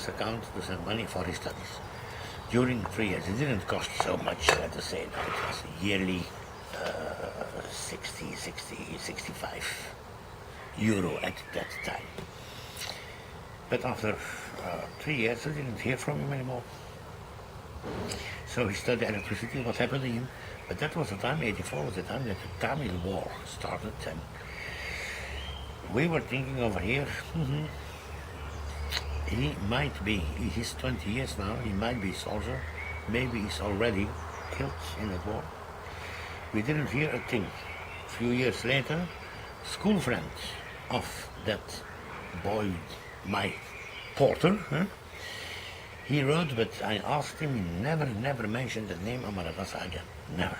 account to send money for his studies. During 3 years, it didn't cost so much, let us say. Now it was yearly 65 euro at that time. But after 3 years, I didn't hear from him anymore. So he studied electricity, what happened to him. But that was the time, 84 was the time that the Tamil War started. And we were thinking over here, he might be, he's 20 years now, he might be a soldier. Maybe he's already killed in that war. We didn't hear a thing. A few years later, school friends of that boy, my porter, he wrote, but I asked him, he never mentioned the name Amaradasa again. Never.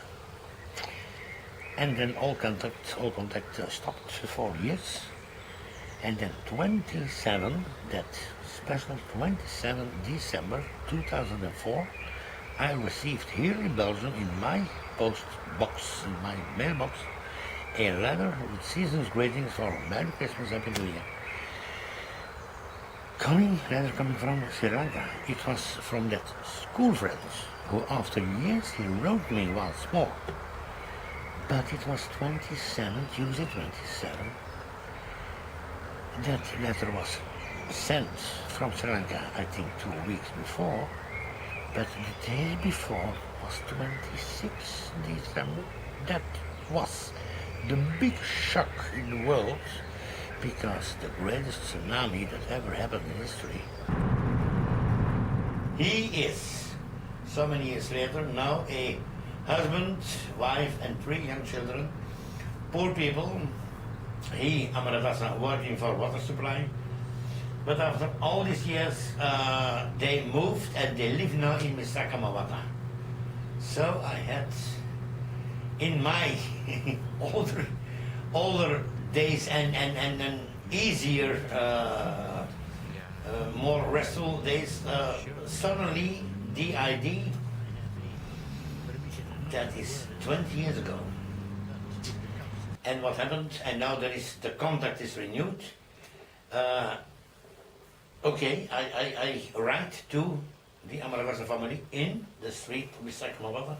And then all contact stopped for years. And then 27, that special 27 December 2004, I received here in Belgium, in my post box, in my mailbox, a letter with season's greetings for Merry Christmas, Happy New Year. Letter coming from Sri Lanka. It was from that school friends who after years he wrote me once more. But it was 27, Tuesday 27. That letter was sent from Sri Lanka, I think 2 weeks before, but the day before was 26 December. That was the big shock in the world, because the greatest tsunami that ever happened in history. He is, so many years later, now a husband, wife, and 3 young children. Poor people. He, Amaradasa, working for water supply. But after all these years, they moved and they live now in Misakamawata. So I had, in my older days and easier, more restful days, suddenly the idea that is 20 years ago. And what happened, and now there is, the contact is renewed. Okay, I write to the Amaradasa family in the street beside Mawata.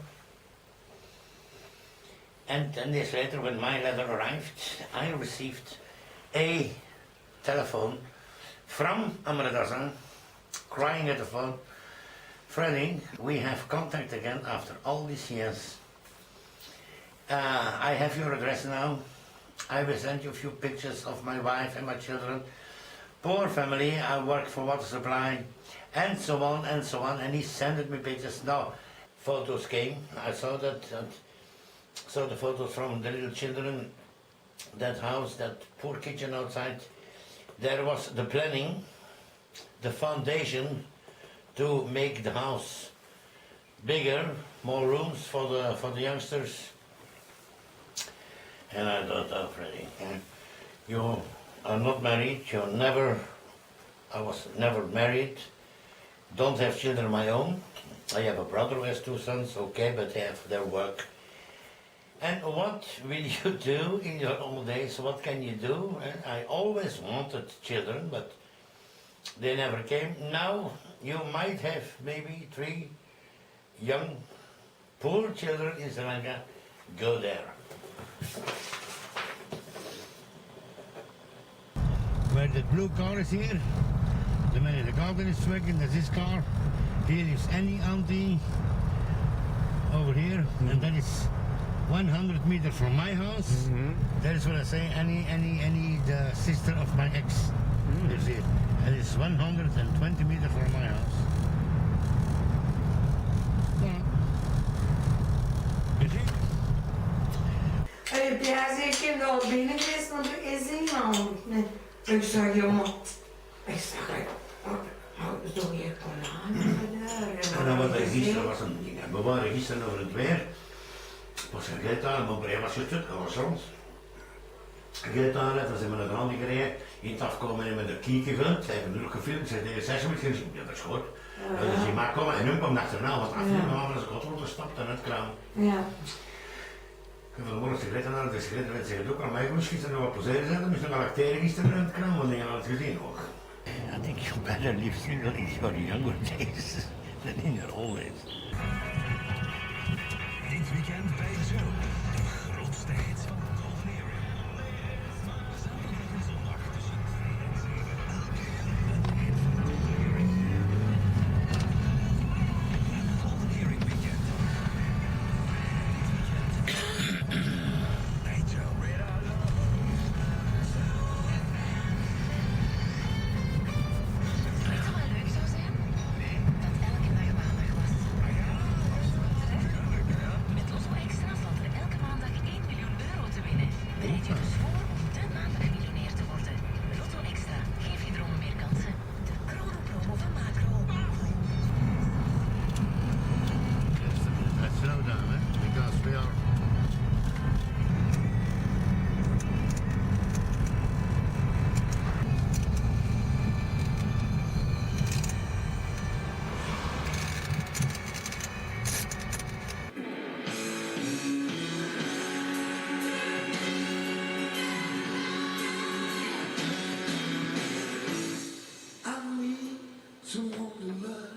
And 10 days later, when my letter arrived, I received a telephone from Amaradasa, crying at the phone, Freddy, we have contact again after all these years. I have your address now. I will send you a few pictures of my wife and my children. Poor family, I work for water supply, and so on and so on. And he sent me pictures. Now, photos came. I saw that. Saw the photos from the little children, that house, that poor kitchen outside. There was the planning, the foundation to make the house bigger, more rooms for the youngsters. And I thought, oh, Freddy, you are not married, I was never married, don't have children of my own. I have a brother who has 2 sons, okay, but they have their work. And what will you do in your old days? What can you do? I always wanted children, but they never came. Now you might have maybe 3 young, poor children in Sri Lanka. Go there. Where the blue car is here, the man in the garden is working, that's his car. Here is Annie auntie over here, and that is 100 meters from my house. That is what I say, Annie, the sister of my ex. Lives here. And it's 120 meters from my house. Biraz erken de o benim resmimi ezeyim aldım. Ik zei, jongen, ik zeg, zo je En dan wat gisteren was een ding. We waren gisteren over het weer. Was een gitaar, mijn brein was gezet, dat was rond. Gitaar, dan zijn we naar de hand gereden. In het afkomen en met de kieken gehad. Ze hebben nu gefilmd, ze hebben 6 minuten gezien. Ja, dat is goed. Dus je mag komen en nu kwam achterna, wat afnemen, maar als ik God wordt gestapt en het kraan. Ja. Ik heb vanmorgen sigaretten aan, de sigaretten werd zich ook aan mij goed schieten en wat plezier zijn. Dan moest ik nog acteren gisteren in het kraan, want ik had het gezien ook. I think you better live single in your younger days than in your old days. Dit weekend bij Zo. De grootste hits van de Golden Era. Zaterdag en zondag tussen 2 en 7. Elke een hit van de Golden Earring. Het Golden Earring Weekend. Dit weekend bij Zo. Weet je wat leuk zou zijn? Dat elke dag maandag was. Met Lotto Extra valt er elke maandag 1 miljoen euro te winnen. Bereid je dus voor om de maandag miljonair te worden. Lotto Extra, geef je dromen meer kansen. De chronopromo van Macro. Let's slow down, because we are. I need someone to love.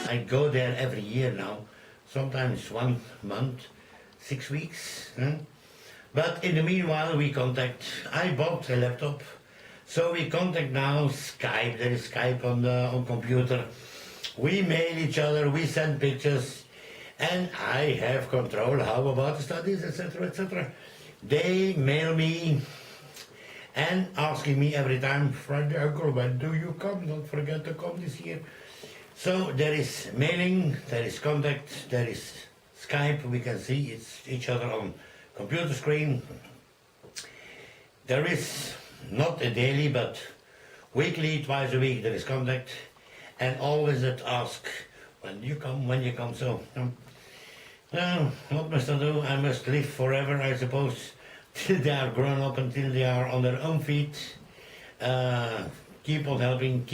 I go there every year now, sometimes 1 month, 6 weeks. But in the meanwhile, I bought a laptop, so we contact now Skype. There is Skype on computer. We mail each other, we send pictures, and I have control how about the studies, etc., etc. They mail me and asking me every time, Friday, Uncle, when do you come? Don't forget to come this year. So there is mailing, there is contact, there is Skype, we can see each other on computer screen. There is not a daily, but weekly, twice a week, there is contact, and always that ask, when you come, so. What must I do? I must live forever, I suppose, till they are grown up, until they are on their own feet. Keep on helping,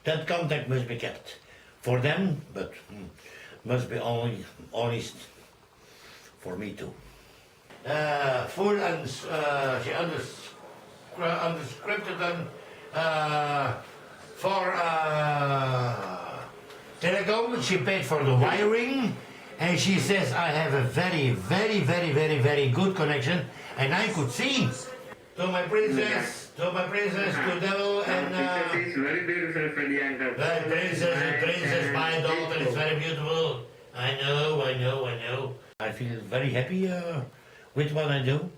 that contact must be kept for them, but must be only honest for me too. Full and she unscripted them for telecom. She paid for the wiring, and she says I have a very, very, very, very, very good connection, and I could see. To my princess, to Devil, and It's very beautiful for the uncle. the princess, my daughter is very beautiful. I know. I feel very happy with what I do.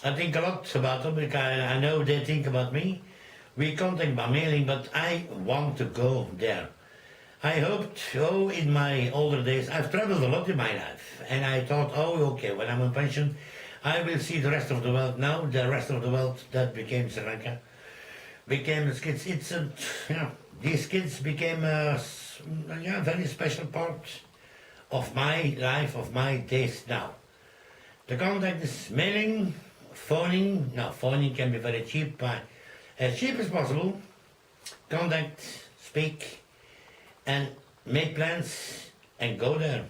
I think a lot about them because I know they think about me. We contact by mailing, but I want to go there. I hoped, in my older days, I've traveled a lot in my life, and I thought, okay, when I'm on pension, I will see the rest of the world. Now, the rest of the world, that became Sri Lanka, became the kids. These kids became a very special part of my life, of my days now. The contact is mailing, phoning. Now, phoning can be very cheap, but as cheap as possible. Contact, speak, and make plans, and go there.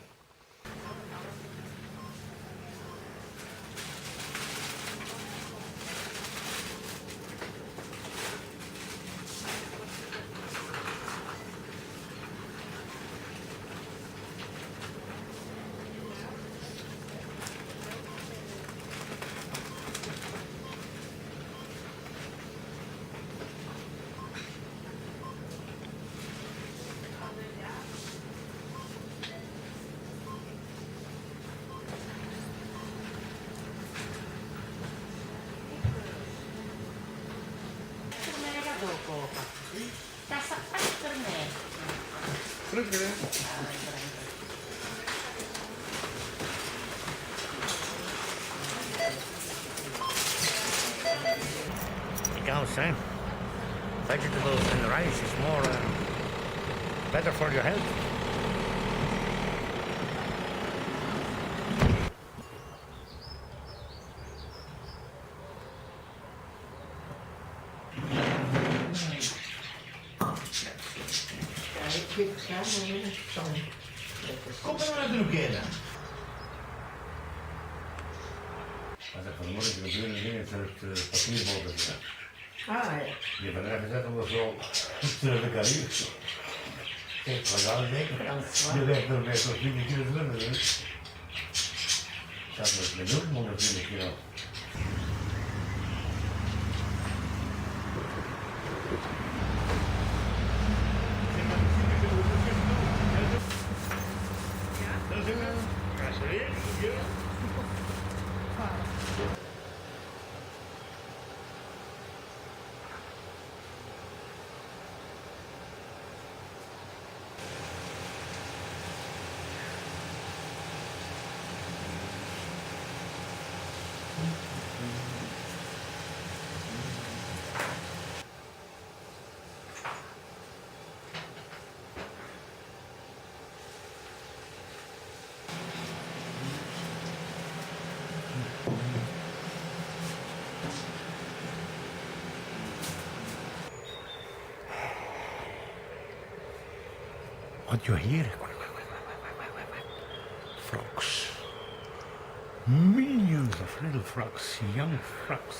Tässä patterneet. Cows, vegetables and rice is more better for your health. geef schaam, maar ik zal niet. Kom maar uit de keer dan. Als ik vanmorgen gebeuren ging, het het papierboten gezet. Ah ja. Die van daar gezet om zo terug de carrière. Kijk, wat gaan we denken? Je werkt er met zo'n 20 kilo zwemmen, hè? Dat is met 120 kilo. What you hear? Frogs. Millions of little frogs, young frogs.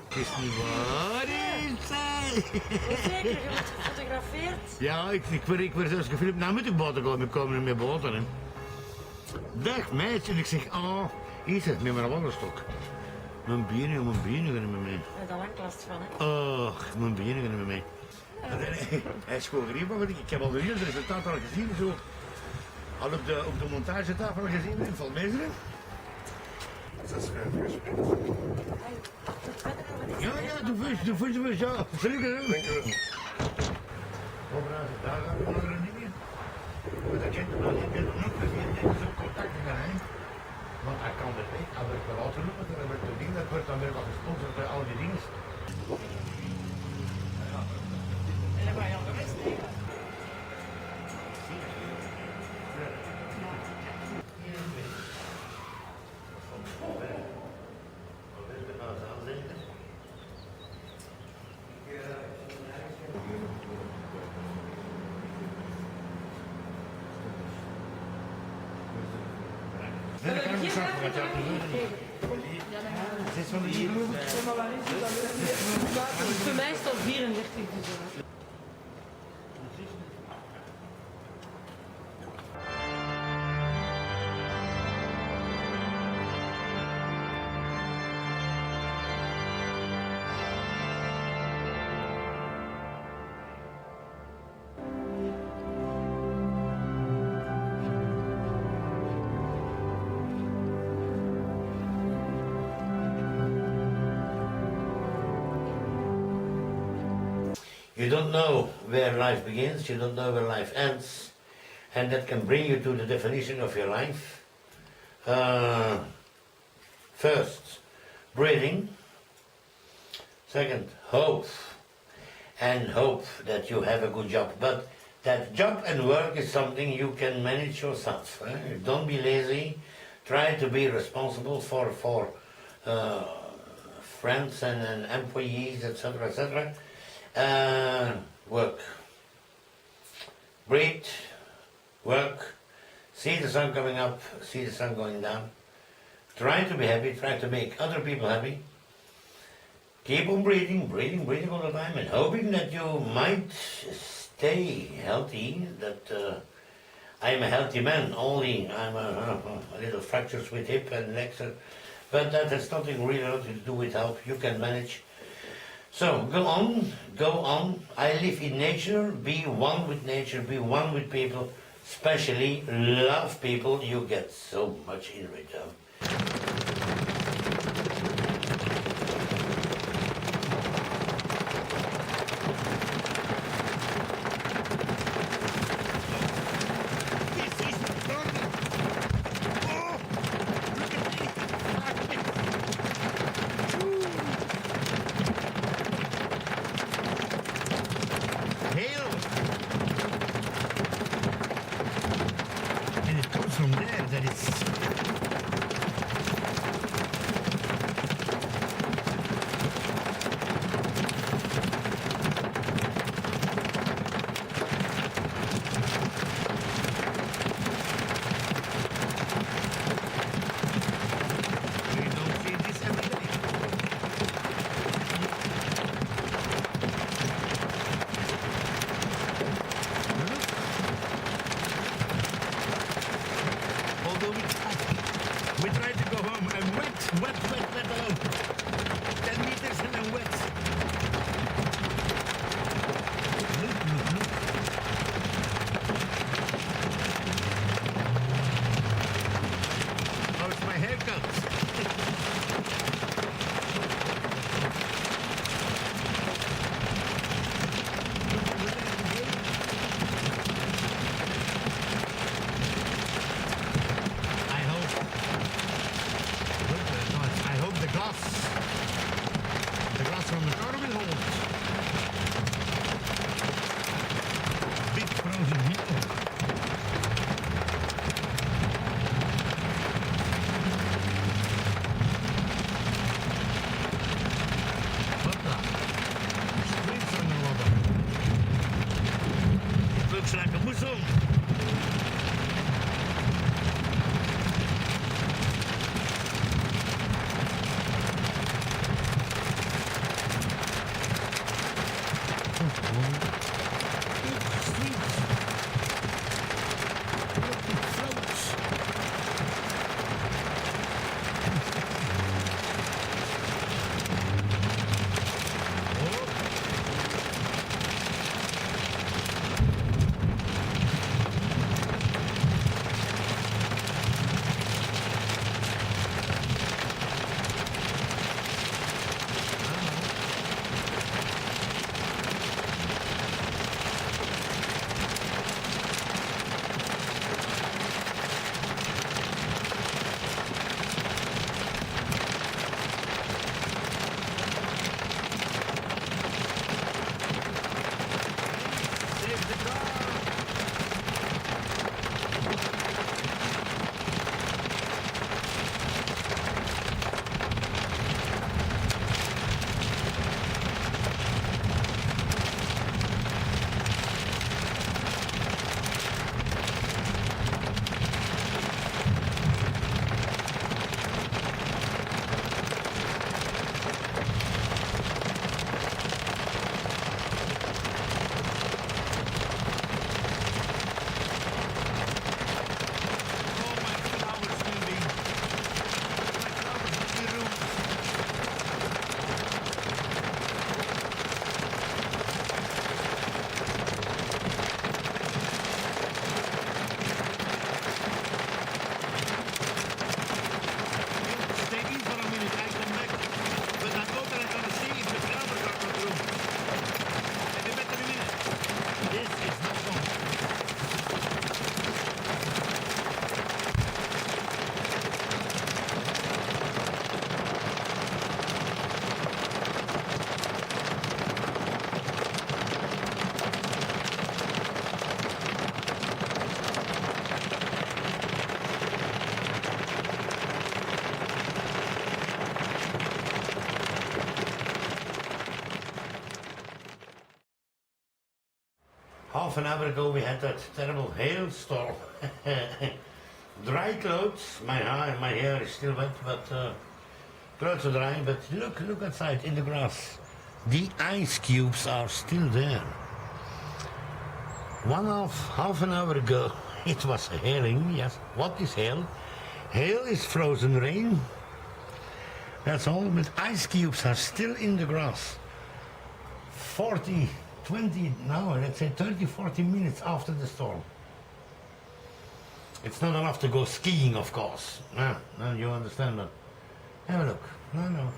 Het is niet waar, is het? Zeker, je wordt gefotografeerd. Ja, ik word zelfs gefilmd. Nou moet ik boten komen met boten. Hè. Dag meisje, en ik zeg, oh, hier zit met mijn wandelstok. Mijn benen gaan met mij. Je hebt al lang last van, hè? Oh, mijn benen gaan met mij. Hij is gewoon gerief, want ik heb al de hele resultaat al gezien, zo. Al op de montagetafel gezien, in Valmeesteren. Dat is ja, de vis, ja, zeker. Dank je wel. Daar gaan we nog een ding. Maar dat kent wel, je kunt nog zo'n contacten gaan heen. Want hij kan het niet, hij wordt wel uitgeroepen, dan wordt het ding, dat wordt dan weer wat gesponsord bij al die dingen. En dan ga je al de rest nemen. Nee, dat kan ik niet zeggen, wat je hebt gezegd. Het is van hier. Voor mij is het al 34 dus. You don't know where life begins, you don't know where life ends, and that can bring you to the definition of your life. First, breathing. Second, hope. And hope that you have a good job. But that job and work is something you can manage yourself. Don't be lazy. Try to be responsible for friends and employees, etc., etc. Work. Breathe, work, see the sun coming up, see the sun going down. Try to be happy, try to make other people happy. Keep on breathing all the time, and hoping that you might stay healthy, that I'm a healthy man, only I'm a little fractures with hip and legs, but that has nothing really to do with health, you can manage. So, go on. I live in nature, be one with nature, be one with people, especially love people, you get so much in return. And it comes from there that it's Half an hour ago we had that terrible hailstorm. Dry clothes, my hair is still wet, but clothes are dry, but look outside in the grass. The ice cubes are still there. Half an hour ago it was hailing, yes. What is hail? Hail is frozen rain. That's all, but ice cubes are still in the grass. 40, 20, now let's say 30, 40 minutes after the storm. It's not enough to go skiing, of course. No, you understand that. Have a look. No.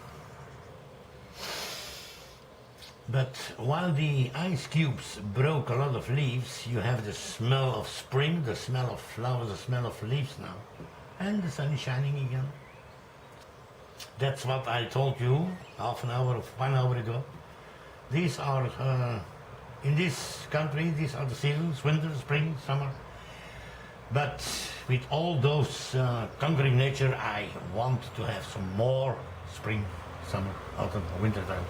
But while the ice cubes broke a lot of leaves, you have the smell of spring, the smell of flowers, the smell of leaves now. And the sun is shining again. That's what I told you 1 hour ago. These are, in this country, these are the seasons, winter, spring, summer. But with all those conquering nature, I want to have some more spring, summer, autumn, winter times.